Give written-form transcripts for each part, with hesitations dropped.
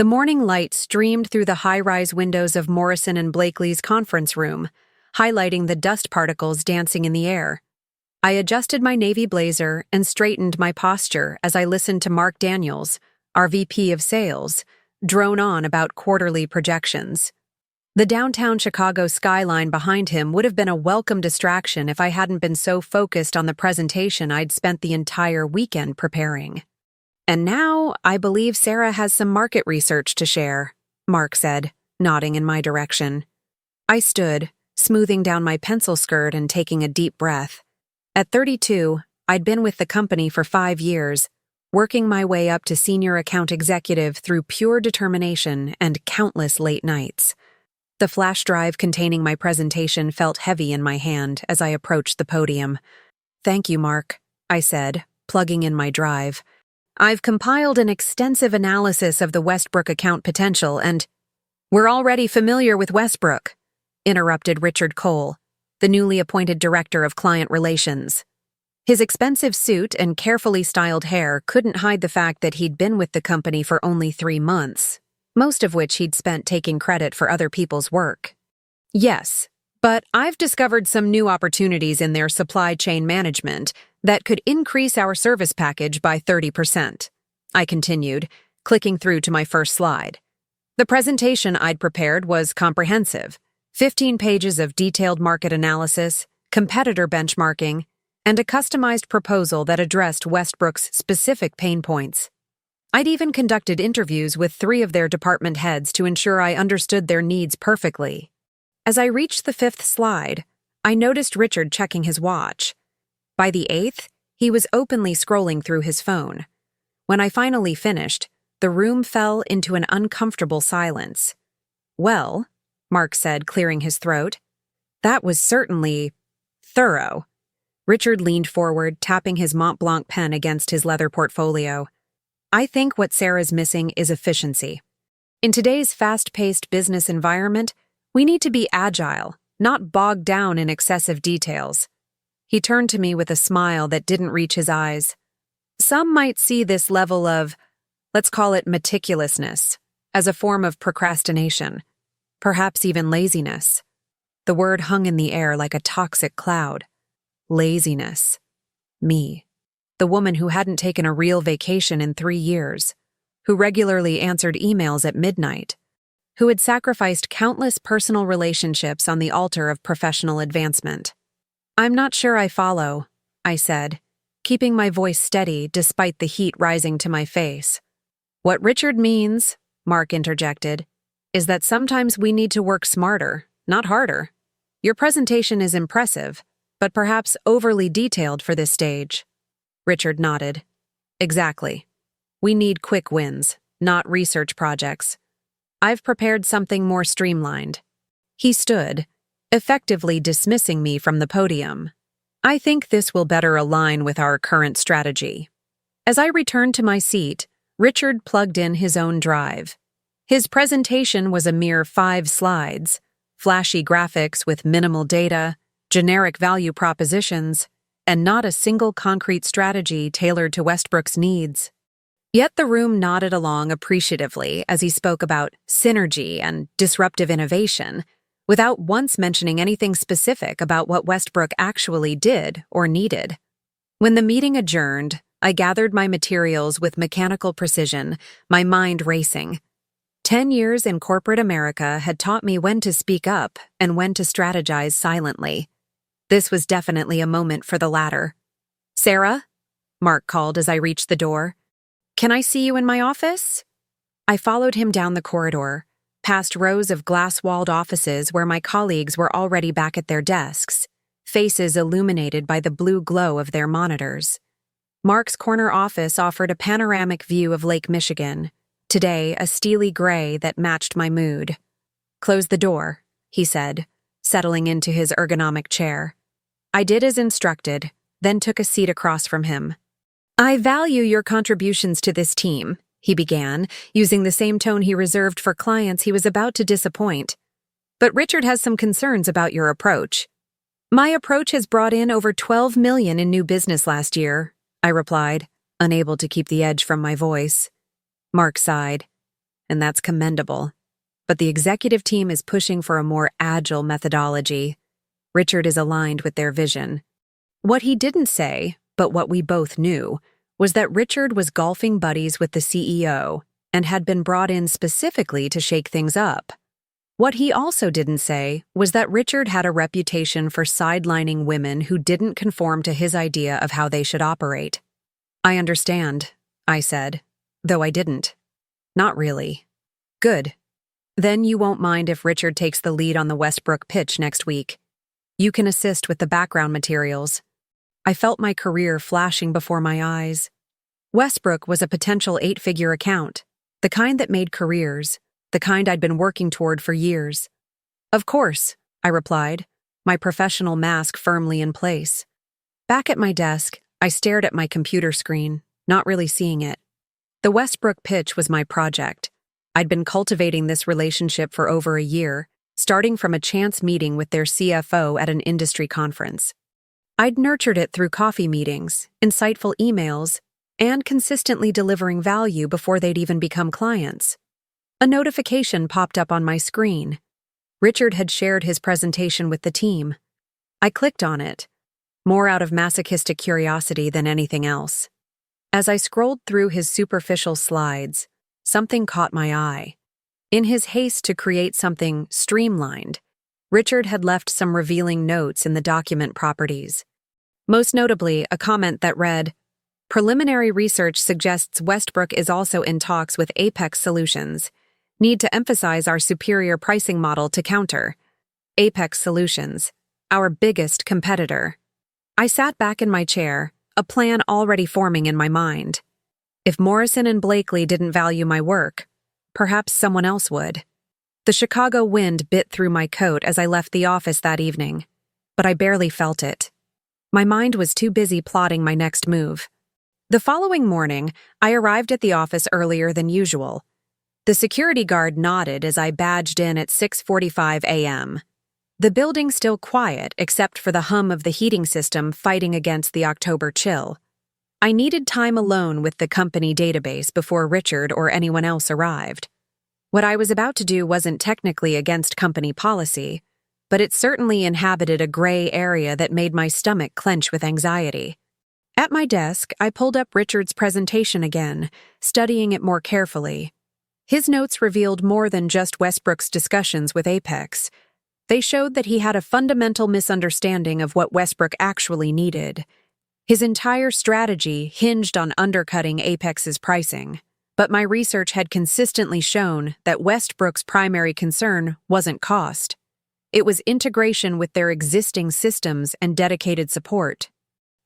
The morning light streamed through the high-rise windows of Morrison and Blakely's conference room, highlighting the dust particles dancing in the air. I adjusted my navy blazer and straightened my posture as I listened to Mark Daniels, our VP of Sales, drone on about quarterly projections. The downtown Chicago skyline behind him would have been a welcome distraction if I hadn't been so focused on the presentation I'd spent the entire weekend preparing. "And now, I believe Sarah has some market research to share," Mark said, nodding in my direction. I stood, smoothing down my pencil skirt and taking a deep breath. At 32, I'd been with the company for 5 years, working my way up to senior account executive through pure determination and countless late nights. The flash drive containing my presentation felt heavy in my hand as I approached the podium. "Thank you, Mark," I said, plugging in my drive. "I've compiled an extensive analysis of the Westbrook account potential and—" "We're already familiar with Westbrook," interrupted Richard Cole, the newly appointed director of client relations. His expensive suit and carefully styled hair couldn't hide the fact that he'd been with the company for only 3 months, most of which he'd spent taking credit for other people's work. "Yes, but I've discovered some new opportunities in their supply chain management that could increase our service package by 30%, I continued, clicking through to my first slide. The presentation I'd prepared was comprehensive, 15 pages of detailed market analysis, competitor benchmarking, and a customized proposal that addressed Westbrook's specific pain points. I'd even conducted interviews with 3 of their department heads to ensure I understood their needs perfectly. As I reached the 5th slide, I noticed Richard checking his watch. By the 8th, he was openly scrolling through his phone. When I finally finished, the room fell into an uncomfortable silence. "Well," Mark said, clearing his throat, "that was certainly thorough." Richard leaned forward, tapping his Mont Blanc pen against his leather portfolio. "I think what Sarah's missing is efficiency. In today's fast-paced business environment, we need to be agile, not bogged down in excessive details." He turned to me with a smile that didn't reach his eyes. "Some might see this level of, let's call it meticulousness, as a form of procrastination, perhaps even laziness." The word hung in the air like a toxic cloud. Laziness. Me. The woman who hadn't taken a real vacation in 3 years, who regularly answered emails at midnight, who had sacrificed countless personal relationships on the altar of professional advancement. "I'm not sure I follow," I said, keeping my voice steady despite the heat rising to my face. "What Richard means," Mark interjected, "is that sometimes we need to work smarter, not harder. Your presentation is impressive, but perhaps overly detailed for this stage." Richard nodded. "Exactly. We need quick wins, not research projects. I've prepared something more streamlined." He stood, effectively dismissing me from the podium. "I think this will better align with our current strategy." As I returned to my seat, Richard plugged in his own drive. His presentation was a mere 5 slides, flashy graphics with minimal data, generic value propositions, and not a single concrete strategy tailored to Westbrook's needs. Yet the room nodded along appreciatively as he spoke about synergy and disruptive innovation, without once mentioning anything specific about what Westbrook actually did or needed. When the meeting adjourned, I gathered my materials with mechanical precision, my mind racing. 10 years in corporate America had taught me when to speak up and when to strategize silently. This was definitely a moment for the latter. "Sarah?" Mark called as I reached the door. "Can I see you in my office?" I followed him down the corridor, past rows of glass-walled offices where my colleagues were already back at their desks, faces illuminated by the blue glow of their monitors. Mark's corner office offered a panoramic view of Lake Michigan, today a steely gray that matched my mood. "Close the door," he said, settling into his ergonomic chair. I did as instructed, then took a seat across from him. "I value your contributions to this team," he began, using the same tone he reserved for clients he was about to disappoint. "But Richard has some concerns about your approach." "My approach has brought in over $12 million in new business last year," I replied, unable to keep the edge from my voice. Mark sighed. and that's commendable. But the executive team is pushing for a more agile methodology. Richard is aligned with their vision. What he didn't say, but what we both knew, was that Richard was golfing buddies with the CEO and had been brought in specifically to shake things up. What he also didn't say was that Richard had a reputation for sidelining women who didn't conform to his idea of how they should operate. "I understand," I said, though I didn't. "Not really." "Good. Then you won't mind if Richard takes the lead on the Westbrook pitch next week. You can assist with the background materials." I felt my career flashing before my eyes. Westbrook was a potential 8-figure account, the kind that made careers, the kind I'd been working toward for years. "Of course," I replied, my professional mask firmly in place. Back at my desk, I stared at my computer screen, not really seeing it. The Westbrook pitch was my project. I'd been cultivating this relationship for over a year, starting from a chance meeting with their CFO at an industry conference. I'd nurtured it through coffee meetings, insightful emails, and consistently delivering value before they'd even become clients. A notification popped up on my screen. Richard had shared his presentation with the team. I clicked on it, more out of masochistic curiosity than anything else. As I scrolled through his superficial slides, something caught my eye. In his haste to create something streamlined, Richard had left some revealing notes in the document properties. Most notably, a comment that read, "Preliminary research suggests Westbrook is also in talks with Apex Solutions. Need to emphasize our superior pricing model to counter. Apex Solutions, our biggest competitor." I sat back in my chair, a plan already forming in my mind. If Morrison and Blakely didn't value my work, perhaps someone else would. The Chicago wind bit through my coat as I left the office that evening, but I barely felt it. My mind was too busy plotting my next move. The following morning, I arrived at the office earlier than usual. The security guard nodded as I badged in at 6:45 a.m. The building still quiet except for the hum of the heating system fighting against the October chill. I needed time alone with the company database before Richard or anyone else arrived. What I was about to do wasn't technically against company policy, but it certainly inhabited a gray area that made my stomach clench with anxiety. At my desk, I pulled up Richard's presentation again, studying it more carefully. His notes revealed more than just Westbrook's discussions with Apex. They showed that he had a fundamental misunderstanding of what Westbrook actually needed. His entire strategy hinged on undercutting Apex's pricing, but my research had consistently shown that Westbrook's primary concern wasn't cost. It was integration with their existing systems and dedicated support.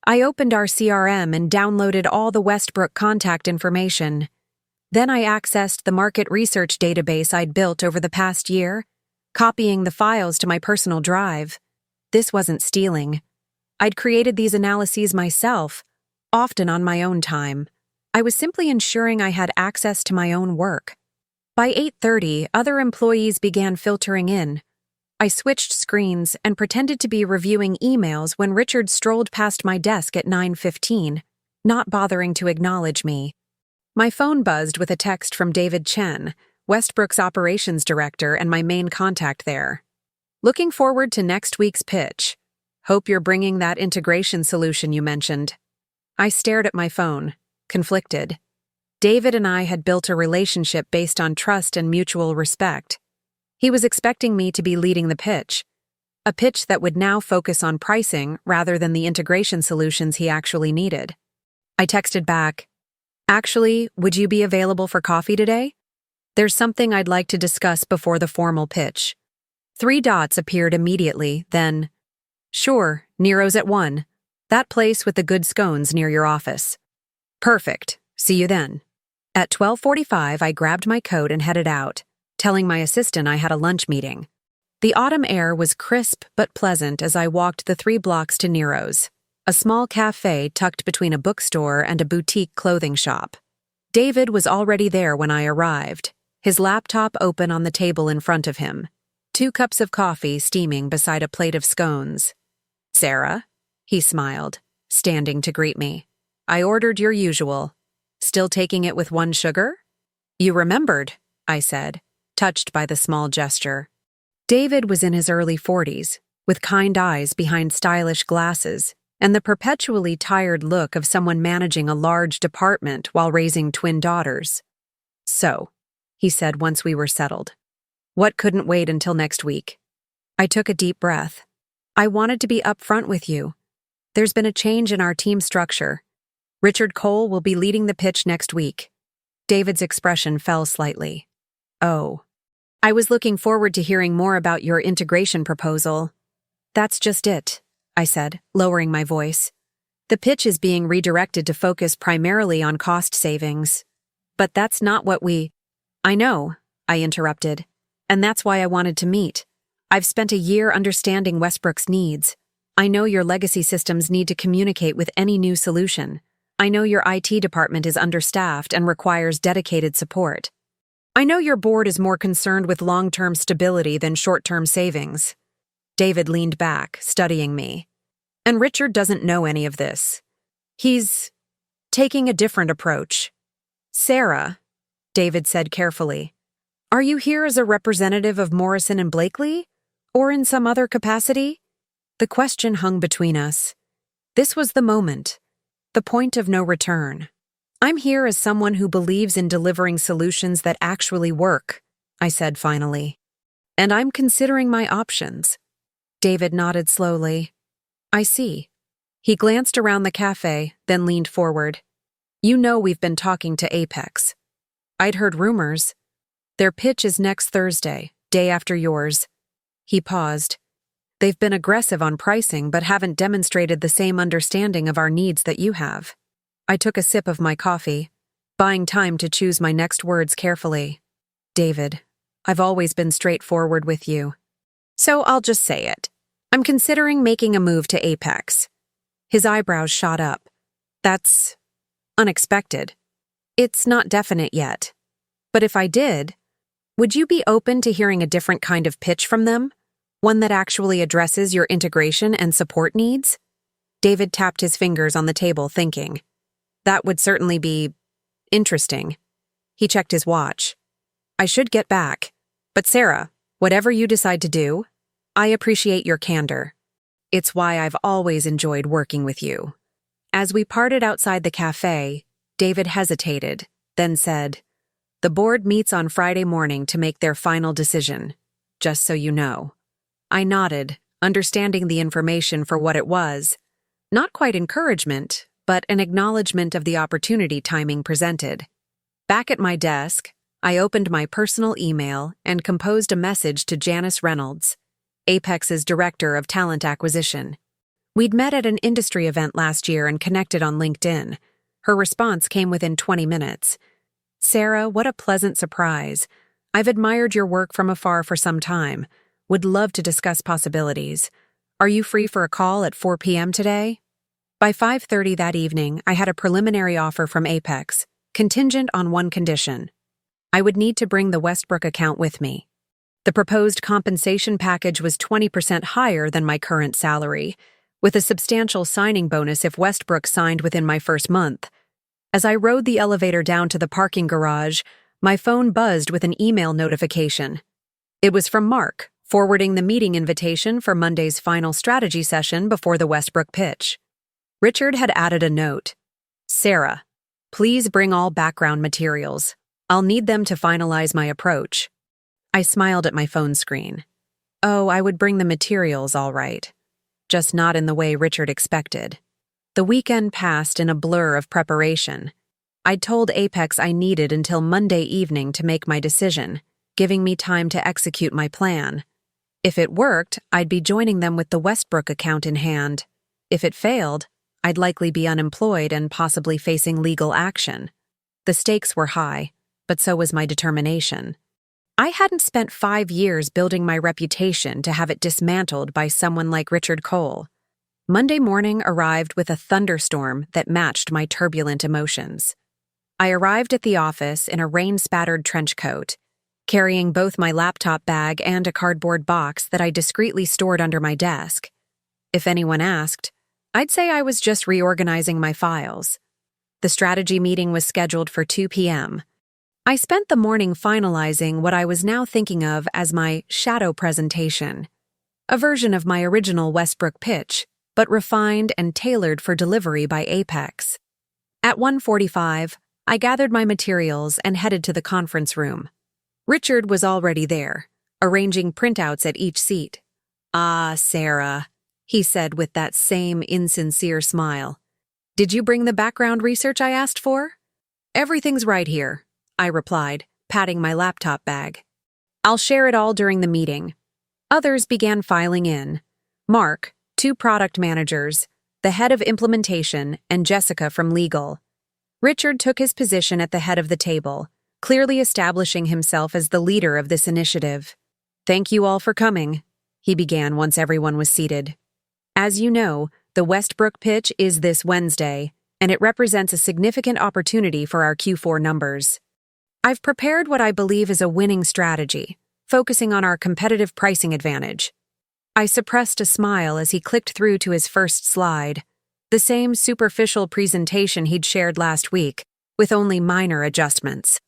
I opened our CRM and downloaded all the Westbrook contact information. Then I accessed the market research database I'd built over the past year, copying the files to my personal drive. This wasn't stealing. I'd created these analyses myself, often on my own time. I was simply ensuring I had access to my own work. By 8:30, other employees began filtering in. I switched screens and pretended to be reviewing emails when Richard strolled past my desk at 9:15, not bothering to acknowledge me. My phone buzzed with a text from David Chen, Westbrook's operations director and my main contact there. "Looking forward to next week's pitch. Hope you're bringing that integration solution you mentioned." I stared at my phone, conflicted. David and I had built a relationship based on trust and mutual respect. He was expecting me to be leading the pitch, a pitch that would now focus on pricing rather than the integration solutions he actually needed. I texted back, "Actually, would you be available for coffee today? There's something I'd like to discuss before the formal pitch." 3 dots appeared immediately, then, "Sure, Nero's at 1. That place with the good scones near your office." "Perfect. See you then." At 12:45, I grabbed my coat and headed out, telling my assistant I had a lunch meeting. The autumn air was crisp but pleasant as I walked the 3 blocks to Nero's, a small cafe tucked between a bookstore and a boutique clothing shop. David was already there when I arrived, his laptop open on the table in front of him, 2 cups of coffee steaming beside a plate of scones. "Sarah?" he smiled, standing to greet me. "I ordered your usual. Still taking it with 1 sugar?" "You remembered," I said, touched by the small gesture. David was in his early 40s, with kind eyes behind stylish glasses, and the perpetually tired look of someone managing a large department while raising twin daughters. "So," he said once we were settled, "what couldn't wait until next week?" I took a deep breath. "I wanted to be upfront with you. There's been a change in our team structure. Richard Cole will be leading the pitch next week." David's expression fell slightly. "Oh. I was looking forward to hearing more about your integration proposal." "That's just it," I said, lowering my voice. "The pitch is being redirected to focus primarily on cost savings. But that's not what I know," I interrupted. "And that's why I wanted to meet. I've spent a year understanding Westbrook's needs. I know your legacy systems need to communicate with any new solution. I know your IT department is understaffed and requires dedicated support. I know your board is more concerned with long-term stability than short-term savings." David leaned back, studying me. "And Richard doesn't know any of this. He's taking a different approach." "Sarah," David said carefully, "are you here as a representative of Morrison and Blakely? Or in some other capacity?" The question hung between us. This was the moment, the point of no return. "I'm here as someone who believes in delivering solutions that actually work," I said finally. "And I'm considering my options." David nodded slowly. "I see." He glanced around the cafe, then leaned forward. "You know we've been talking to Apex." "I'd heard rumors. Their pitch is next Thursday, day after yours." He paused. "They've been aggressive on pricing but haven't demonstrated the same understanding of our needs that you have." I took a sip of my coffee, buying time to choose my next words carefully. "David, I've always been straightforward with you. So I'll just say it. I'm considering making a move to Apex." His eyebrows shot up. "That's unexpected." "It's not definite yet. But if I did, would you be open to hearing a different kind of pitch from them? One that actually addresses your integration and support needs?" David tapped his fingers on the table, thinking. "That would certainly be interesting." He checked his watch. "I should get back. But Sarah, whatever you decide to do, I appreciate your candor. It's why I've always enjoyed working with you." As we parted outside the cafe, David hesitated, then said, "The board meets on Friday morning to make their final decision, just so you know." I nodded, understanding the information for what it was. Not quite encouragement, but an acknowledgement of the opportunity timing presented. Back at my desk, I opened my personal email and composed a message to Janice Reynolds, Apex's Director of Talent Acquisition. We'd met at an industry event last year and connected on LinkedIn. Her response came within 20 minutes. "Sarah, what a pleasant surprise. I've admired your work from afar for some time. Would love to discuss possibilities. Are you free for a call at 4 p.m. today?" By 5:30 that evening, I had a preliminary offer from Apex, contingent on one condition. I would need to bring the Westbrook account with me. The proposed compensation package was 20% higher than my current salary, with a substantial signing bonus if Westbrook signed within my first month. As I rode the elevator down to the parking garage, my phone buzzed with an email notification. It was from Mark, forwarding the meeting invitation for Monday's final strategy session before the Westbrook pitch. Richard had added a note. "Sarah, please bring all background materials. I'll need them to finalize my approach." I smiled at my phone screen. Oh, I would bring the materials all right. Just not in the way Richard expected. The weekend passed in a blur of preparation. I'd told Apex I needed until Monday evening to make my decision, giving me time to execute my plan. If it worked, I'd be joining them with the Westbrook account in hand. If it failed, I'd likely be unemployed and possibly facing legal action. The stakes were high, but so was my determination. I hadn't spent 5 years building my reputation to have it dismantled by someone like Richard Cole. Monday morning arrived with a thunderstorm that matched my turbulent emotions. I arrived at the office in a rain-spattered trench coat, carrying both my laptop bag and a cardboard box that I discreetly stored under my desk. If anyone asked, I'd say I was just reorganizing my files. The strategy meeting was scheduled for 2 p.m. I spent the morning finalizing what I was now thinking of as my shadow presentation, a version of my original Westbrook pitch, but refined and tailored for delivery by Apex. At 1:45, I gathered my materials and headed to the conference room. Richard was already there, arranging printouts at each seat. "Ah, Sarah," he said with that same insincere smile. "Did you bring the background research I asked for?" "Everything's right here," I replied, patting my laptop bag. "I'll share it all during the meeting." Others began filing in. Mark, 2 product managers, the head of implementation, and Jessica from legal. Richard took his position at the head of the table, clearly establishing himself as the leader of this initiative. "Thank you all for coming," he began once everyone was seated. "As you know, the Westbrook pitch is this Wednesday, and it represents a significant opportunity for our Q4 numbers. I've prepared what I believe is a winning strategy, focusing on our competitive pricing advantage." I suppressed a smile as he clicked through to his first slide, the same superficial presentation he'd shared last week, with only minor adjustments.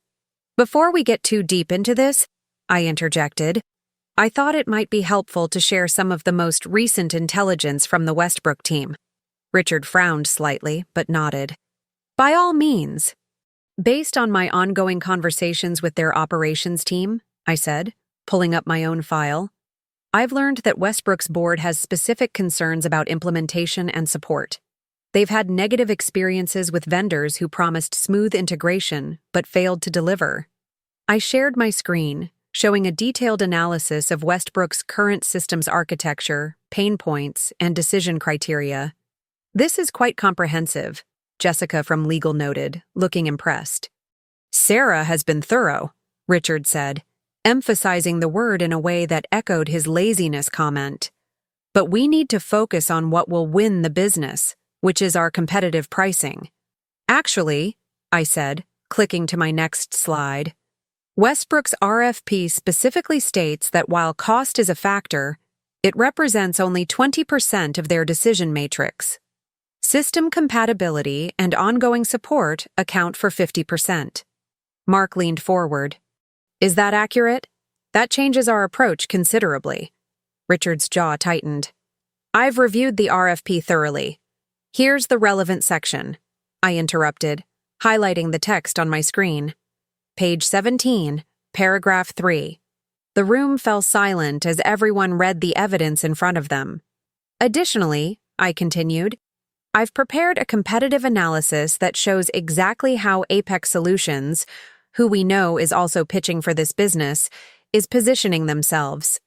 "Before we get too deep into this," I interjected, "I thought it might be helpful to share some of the most recent intelligence from the Westbrook team." Richard frowned slightly, but nodded. "By all means." "Based on my ongoing conversations with their operations team," I said, pulling up my own file, "I've learned that Westbrook's board has specific concerns about implementation and support. They've had negative experiences with vendors who promised smooth integration but failed to deliver." I shared my screen, showing a detailed analysis of Westbrook's current systems architecture, pain points, and decision criteria. "This is quite comprehensive," Jessica from legal noted, looking impressed. "Sarah has been thorough," Richard said, emphasizing the word in a way that echoed his laziness comment. "But we need to focus on what will win the business, which is our competitive pricing." "Actually," I said, clicking to my next slide, "Westbrook's RFP specifically states that while cost is a factor, it represents only 20% of their decision matrix. System compatibility and ongoing support account for 50%. Mark leaned forward. "Is that accurate? That changes our approach considerably." Richard's jaw tightened. "I've reviewed the RFP thoroughly. Here's the relevant section," I interrupted, highlighting the text on my screen. "Page 17, paragraph 3. The room fell silent as everyone read the evidence in front of them. "Additionally," I continued, "I've prepared a competitive analysis that shows exactly how Apex Solutions, who we know is also pitching for this business, is positioning themselves."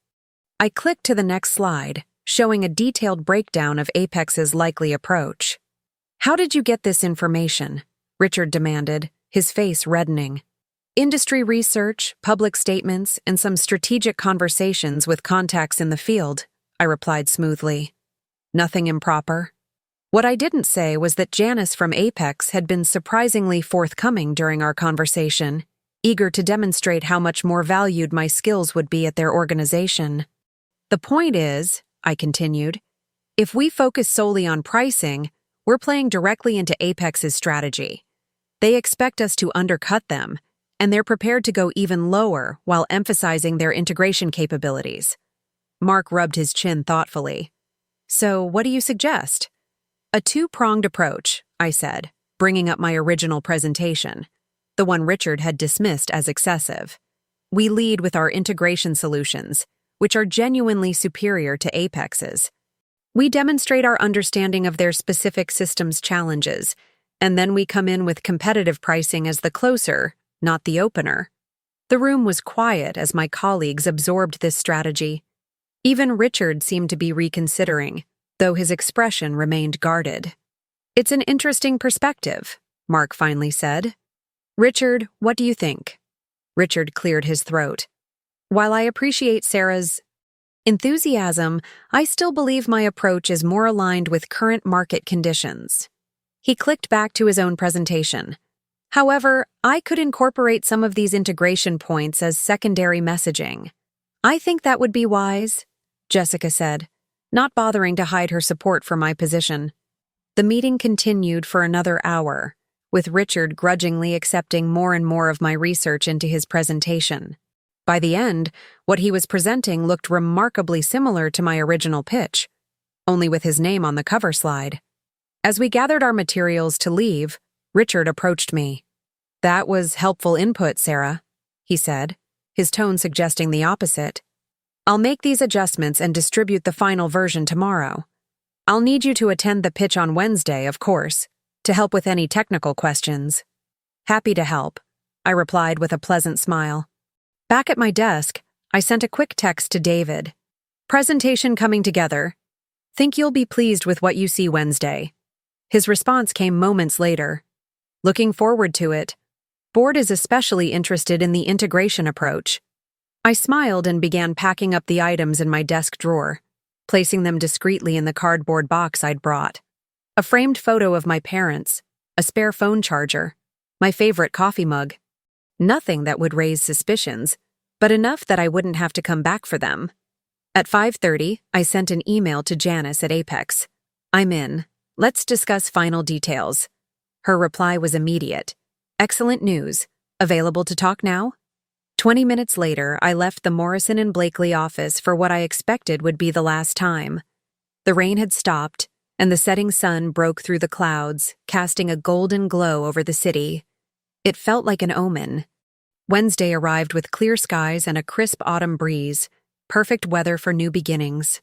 I clicked to the next slide, showing a detailed breakdown of Apex's likely approach. "How did you get this information?" Richard demanded, his face reddening. "Industry research, public statements, and some strategic conversations with contacts in the field," I replied smoothly. "Nothing improper." What I didn't say was that Janice from Apex had been surprisingly forthcoming during our conversation, eager to demonstrate how much more valued my skills would be at their organization. "The point is," I continued, "if we focus solely on pricing, we're playing directly into Apex's strategy. They expect us to undercut them, and they're prepared to go even lower while emphasizing their integration capabilities." Mark rubbed his chin thoughtfully. "So what do you suggest?" "A 2-pronged approach," I said, bringing up my original presentation, the one Richard had dismissed as excessive. "We lead with our integration solutions, which are genuinely superior to Apex's. We demonstrate our understanding of their specific systems challenges, and then we come in with competitive pricing as the closer, not the opener." The room was quiet as my colleagues absorbed this strategy. Even Richard seemed to be reconsidering, though his expression remained guarded. "It's an interesting perspective," Mark finally said. "Richard, what do you think?" Richard cleared his throat. "While I appreciate Sarah's enthusiasm, I still believe my approach is more aligned with current market conditions." He clicked back to his own presentation. "However, I could incorporate some of these integration points as secondary messaging." "I think that would be wise," Jessica said, not bothering to hide her support for my position. The meeting continued for another hour, with Richard grudgingly accepting more and more of my research into his presentation. By the end, what he was presenting looked remarkably similar to my original pitch, only with his name on the cover slide. As we gathered our materials to leave, Richard approached me. "That was helpful input, Sarah," he said, his tone suggesting the opposite. "I'll make these adjustments and distribute the final version tomorrow. I'll need you to attend the pitch on Wednesday, of course, to help with any technical questions." "Happy to help," I replied with a pleasant smile. Back at my desk, I sent a quick text to David. "Presentation coming together. Think you'll be pleased with what you see Wednesday." His response came moments later. "Looking forward to it. Board is especially interested in the integration approach." I smiled and began packing up the items in my desk drawer, placing them discreetly in the cardboard box I'd brought. A framed photo of my parents, a spare phone charger, my favorite coffee mug. Nothing that would raise suspicions, but enough that I wouldn't have to come back for them. At 5:30, I sent an email to Janice at Apex. "I'm in. Let's discuss final details." Her reply was immediate. "Excellent news. Available to talk now?" 20 minutes later, I left the Morrison and Blakely office for what I expected would be the last time. The rain had stopped, and the setting sun broke through the clouds, casting a golden glow over the city. It felt like an omen. Wednesday arrived with clear skies and a crisp autumn breeze, perfect weather for new beginnings.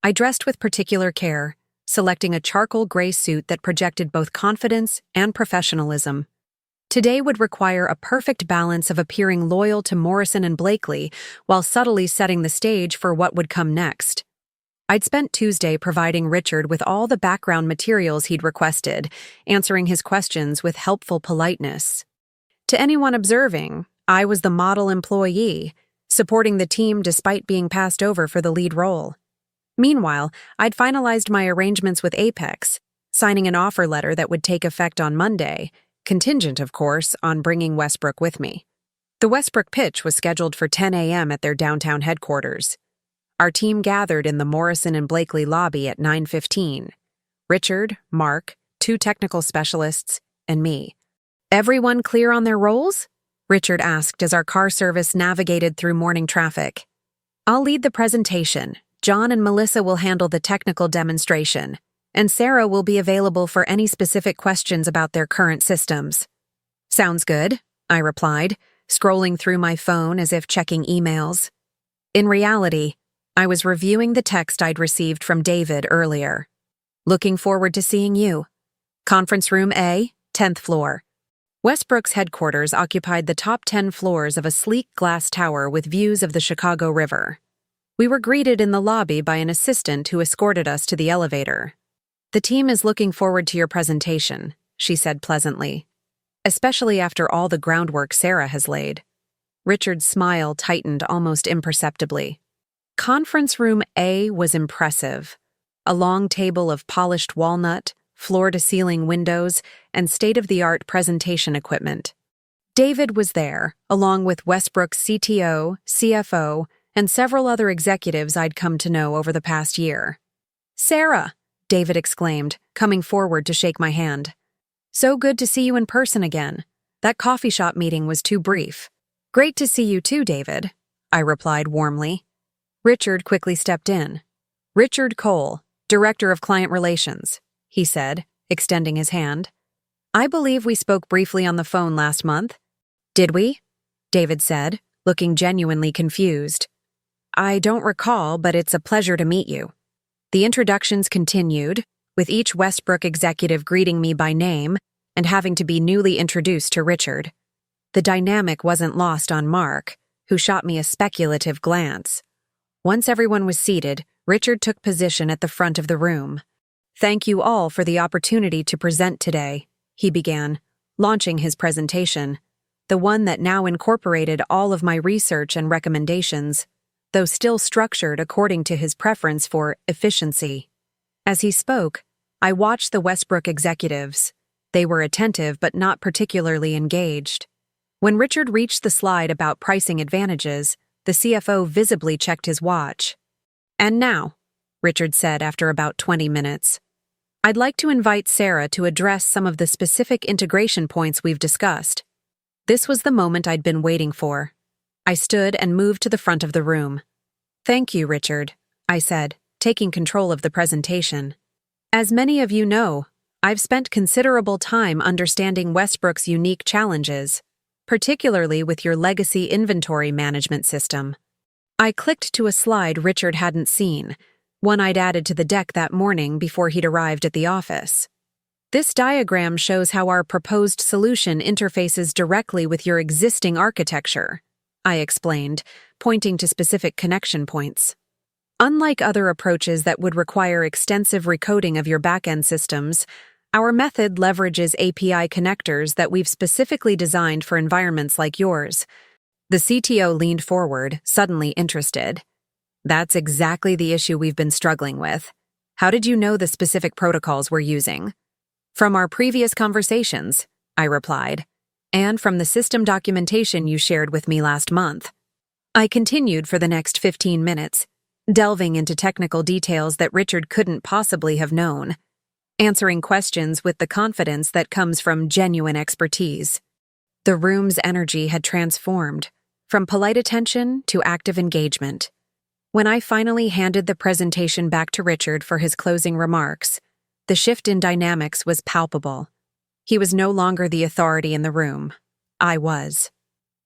I dressed with particular care, selecting a charcoal gray suit that projected both confidence and professionalism. Today would require a perfect balance of appearing loyal to Morrison and Blakely while subtly setting the stage for what would come next. I'd spent Tuesday providing Richard with all the background materials he'd requested, answering his questions with helpful politeness. To anyone observing, I was the model employee, supporting the team despite being passed over for the lead role. Meanwhile, I'd finalized my arrangements with Apex, signing an offer letter that would take effect on Monday, contingent, of course, on bringing Westbrook with me. The Westbrook pitch was scheduled for 10 a.m. at their downtown headquarters. Our team gathered in the Morrison and Blakely lobby at 9:15. Richard, Mark, 2 technical specialists, and me. "Everyone clear on their roles?" Richard asked as our car service navigated through morning traffic. "I'll lead the presentation. John and Melissa will handle the technical demonstration, and Sarah will be available for any specific questions about their current systems." "Sounds good," I replied, scrolling through my phone as if checking emails. In reality, I was reviewing the text I'd received from David earlier. "Looking forward to seeing you. Conference room A, 10th floor." Westbrook's headquarters occupied the top 10 floors of a sleek glass tower with views of the Chicago River. We were greeted in the lobby by an assistant who escorted us to the elevator. "The team is looking forward to your presentation," she said pleasantly, "especially after all the groundwork Sarah has laid." Richard's smile tightened almost imperceptibly. Conference room A was impressive. A long table of polished walnut, floor-to-ceiling windows, and state-of-the-art presentation equipment. David was there, along with Westbrook's CTO, CFO, and several other executives I'd come to know over the past year. "Sarah!" David exclaimed, coming forward to shake my hand. "So good to see you in person again. That coffee shop meeting was too brief." "Great to see you too, David," I replied warmly. Richard quickly stepped in. "Richard Cole, Director of Client Relations," he said, extending his hand. "I believe we spoke briefly on the phone last month." "Did we?" David said, looking genuinely confused. "I don't recall, but it's a pleasure to meet you." The introductions continued, with each Westbrook executive greeting me by name and having to be newly introduced to Richard. The dynamic wasn't lost on Mark, who shot me a speculative glance. Once everyone was seated, Richard took position at the front of the room. "Thank you all for the opportunity to present today," he began, launching his presentation, the one that now incorporated all of my research and recommendations, though still structured according to his preference for efficiency. As he spoke, I watched the Westbrook executives. They were attentive but not particularly engaged. When Richard reached the slide about pricing advantages, the CFO visibly checked his watch. "And now," Richard said after about 20 minutes, I'd like to invite Sarah to address some of the specific integration points we've discussed. This was the moment I'd been waiting for. I stood and moved to the front of the room. Thank you, Richard, I said, taking control of the presentation. As many of you know, I've spent considerable time understanding Westbrook's unique challenges, particularly with your legacy inventory management system. I clicked to a slide Richard hadn't seen, one I'd added to the deck that morning before he'd arrived at the office. This diagram shows how our proposed solution interfaces directly with your existing architecture, I explained, pointing to specific connection points. Unlike other approaches that would require extensive recoding of your backend systems, our method leverages API connectors that we've specifically designed for environments like yours. The CTO leaned forward, suddenly interested. That's exactly the issue we've been struggling with. How did you know the specific protocols we're using? From our previous conversations, I replied, and from the system documentation you shared with me last month. I continued for the next 15 minutes, delving into technical details that Richard couldn't possibly have known, answering questions with the confidence that comes from genuine expertise. The room's energy had transformed, from polite attention to active engagement. When I finally handed the presentation back to Richard for his closing remarks, the shift in dynamics was palpable. He was no longer the authority in the room. I was.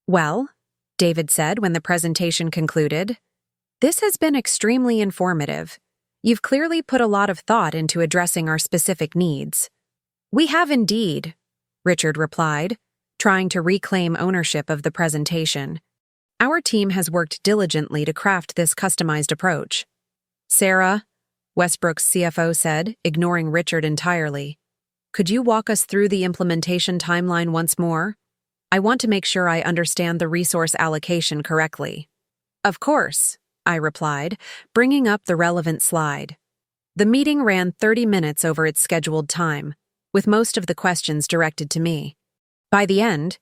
Well, David said when the presentation concluded, this has been extremely informative. You've clearly put a lot of thought into addressing our specific needs. We have indeed, Richard replied, trying to reclaim ownership of the presentation. Our team has worked diligently to craft this customized approach. Sarah, Westbrook's CFO said, ignoring Richard entirely, could you walk us through the implementation timeline once more? I want to make sure I understand the resource allocation correctly. Of course, I replied, bringing up the relevant slide. The meeting ran 30 minutes over its scheduled time, with most of the questions directed to me. By the end,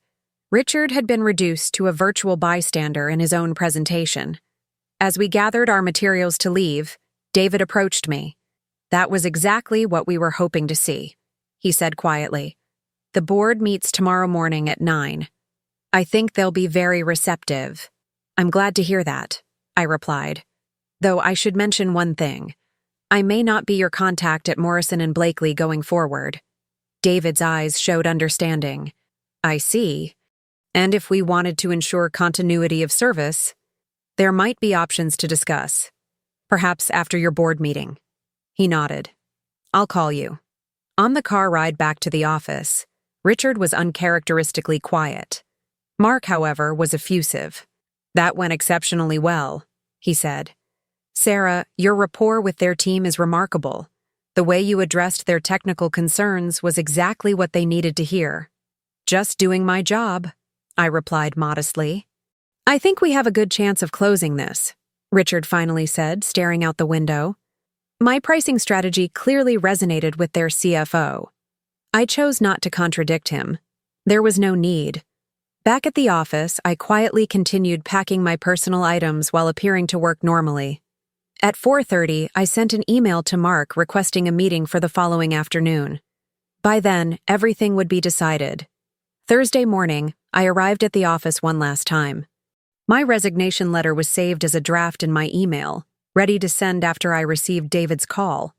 Richard had been reduced to a virtual bystander in his own presentation. As we gathered our materials to leave, David approached me. That was exactly what we were hoping to see, he said quietly. The board meets tomorrow morning at 9. I think they'll be very receptive. I'm glad to hear that, I replied. Though I should mention one thing. I may not be your contact at Morrison & Blakely going forward. David's eyes showed understanding. I see. And if we wanted to ensure continuity of service, there might be options to discuss. Perhaps after your board meeting. He nodded. I'll call you. On the car ride back to the office, Richard was uncharacteristically quiet. Mark, however, was effusive. That went exceptionally well, he said. Sarah, your rapport with their team is remarkable. The way you addressed their technical concerns was exactly what they needed to hear. Just doing my job, I replied modestly. I think we have a good chance of closing this, Richard finally said, staring out the window. My pricing strategy clearly resonated with their CFO. I chose not to contradict him. There was no need. Back at the office, I quietly continued packing my personal items while appearing to work normally. At 4:30, I sent an email to Mark requesting a meeting for the following afternoon. By then, everything would be decided. Thursday morning, I arrived at the office one last time. My resignation letter was saved as a draft in my email, ready to send after I received David's call.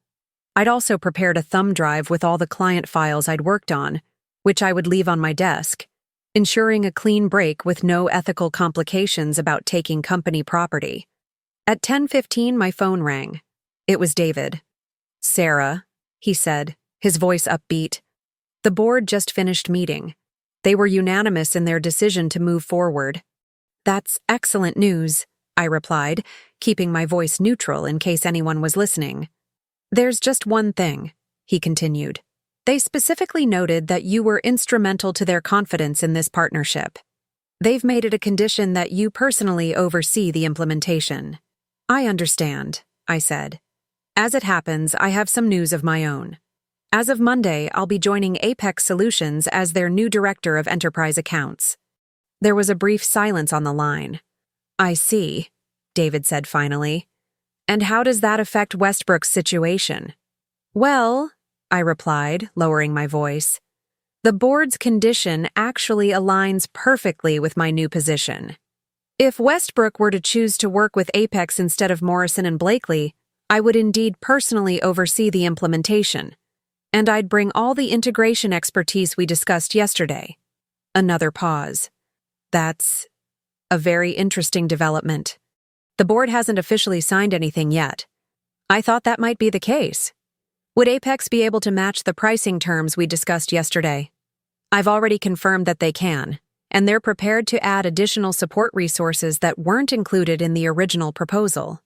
I'd also prepared a thumb drive with all the client files I'd worked on, which I would leave on my desk, ensuring a clean break with no ethical complications about taking company property. At 10:15, my phone rang. It was David. Sarah, he said, his voice upbeat. The board just finished meeting. They were unanimous in their decision to move forward. That's excellent news, I replied, keeping my voice neutral in case anyone was listening. There's just one thing, he continued. They specifically noted that you were instrumental to their confidence in this partnership. They've made it a condition that you personally oversee the implementation. I understand, I said. As it happens, I have some news of my own. As of Monday, I'll be joining Apex Solutions as their new Director of Enterprise Accounts. There was a brief silence on the line. I see, David said finally. And how does that affect Westbrook's situation? Well, I replied, lowering my voice. The board's condition actually aligns perfectly with my new position. If Westbrook were to choose to work with Apex instead of Morrison and Blakely, I would indeed personally oversee the implementation. And I'd bring all the integration expertise we discussed yesterday. Another pause. That's a very interesting development. The board hasn't officially signed anything yet. I thought that might be the case. Would Apex be able to match the pricing terms we discussed yesterday? I've already confirmed that they can, and they're prepared to add additional support resources that weren't included in the original proposal.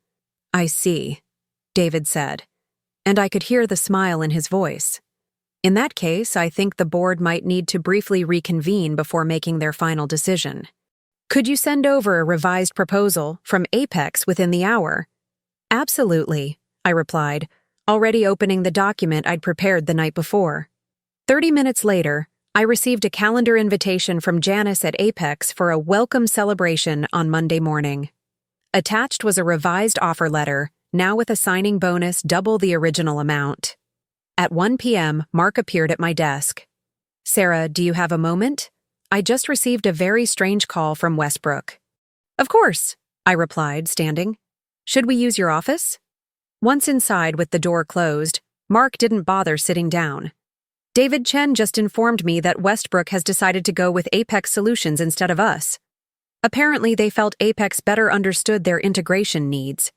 I see, David said, and I could hear the smile in his voice. In that case, I think the board might need to briefly reconvene before making their final decision. Could you send over a revised proposal from Apex within the hour? Absolutely, I replied, already opening the document I'd prepared the night before. 30 minutes later, I received a calendar invitation from Janice at Apex for a welcome celebration on Monday morning. Attached was a revised offer letter, now with a signing bonus double the original amount. At 1 p.m., Mark appeared at my desk. Sarah, do you have a moment? I just received a very strange call from Westbrook. Of course, I replied, standing. Should we use your office? Once inside with the door closed, Mark didn't bother sitting down. David Chen just informed me that Westbrook has decided to go with Apex Solutions instead of us. Apparently, they felt Apex better understood their integration needs.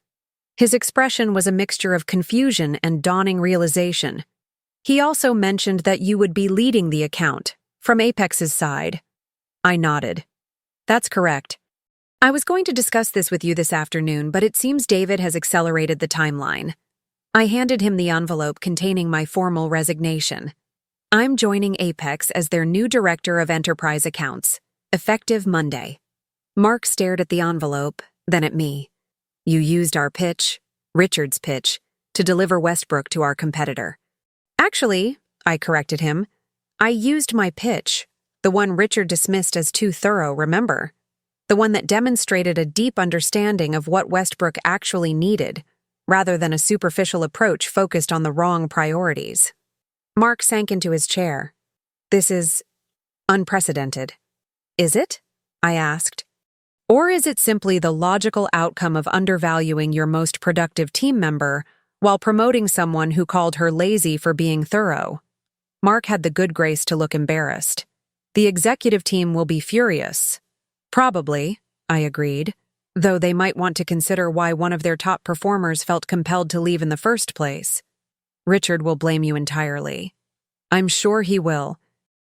His expression was a mixture of confusion and dawning realization. He also mentioned that you would be leading the account, from Apex's side. I nodded. That's correct. I was going to discuss this with you this afternoon, but it seems David has accelerated the timeline. I handed him the envelope containing my formal resignation. I'm joining Apex as their new Director of Enterprise Accounts, effective Monday. Mark stared at the envelope, then at me. You used our pitch, Richard's pitch, to deliver Westbrook to our competitor. Actually, I corrected him, I used my pitch, the one Richard dismissed as too thorough, remember? The one that demonstrated a deep understanding of what Westbrook actually needed, rather than a superficial approach focused on the wrong priorities. Mark sank into his chair. This is unprecedented. Is it? I asked. Or is it simply the logical outcome of undervaluing your most productive team member while promoting someone who called her lazy for being thorough? Mark had the good grace to look embarrassed. The executive team will be furious. Probably, I agreed, though they might want to consider why one of their top performers felt compelled to leave in the first place. Richard will blame you entirely. I'm sure he will.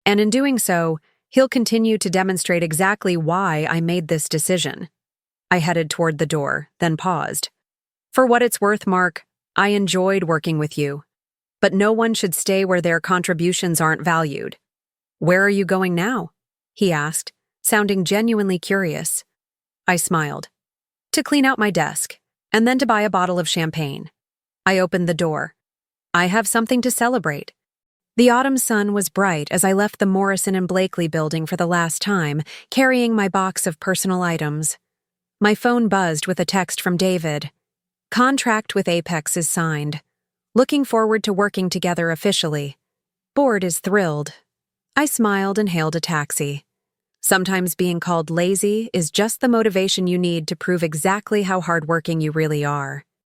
And in doing so, he'll continue to demonstrate exactly why I made this decision. I headed toward the door, then paused. For what it's worth, Mark, I enjoyed working with you. But no one should stay where their contributions aren't valued. Where are you going now? He asked, sounding genuinely curious. I smiled. To clean out my desk, and then to buy a bottle of champagne. I opened the door. I have something to celebrate. The autumn sun was bright as I left the Morrison and Blakely building for the last time, carrying my box of personal items. My phone buzzed with a text from David. Contract with Apex is signed. Looking forward to working together officially. Board is thrilled. I smiled and hailed a taxi. Sometimes being called lazy is just the motivation you need to prove exactly how hardworking you really are.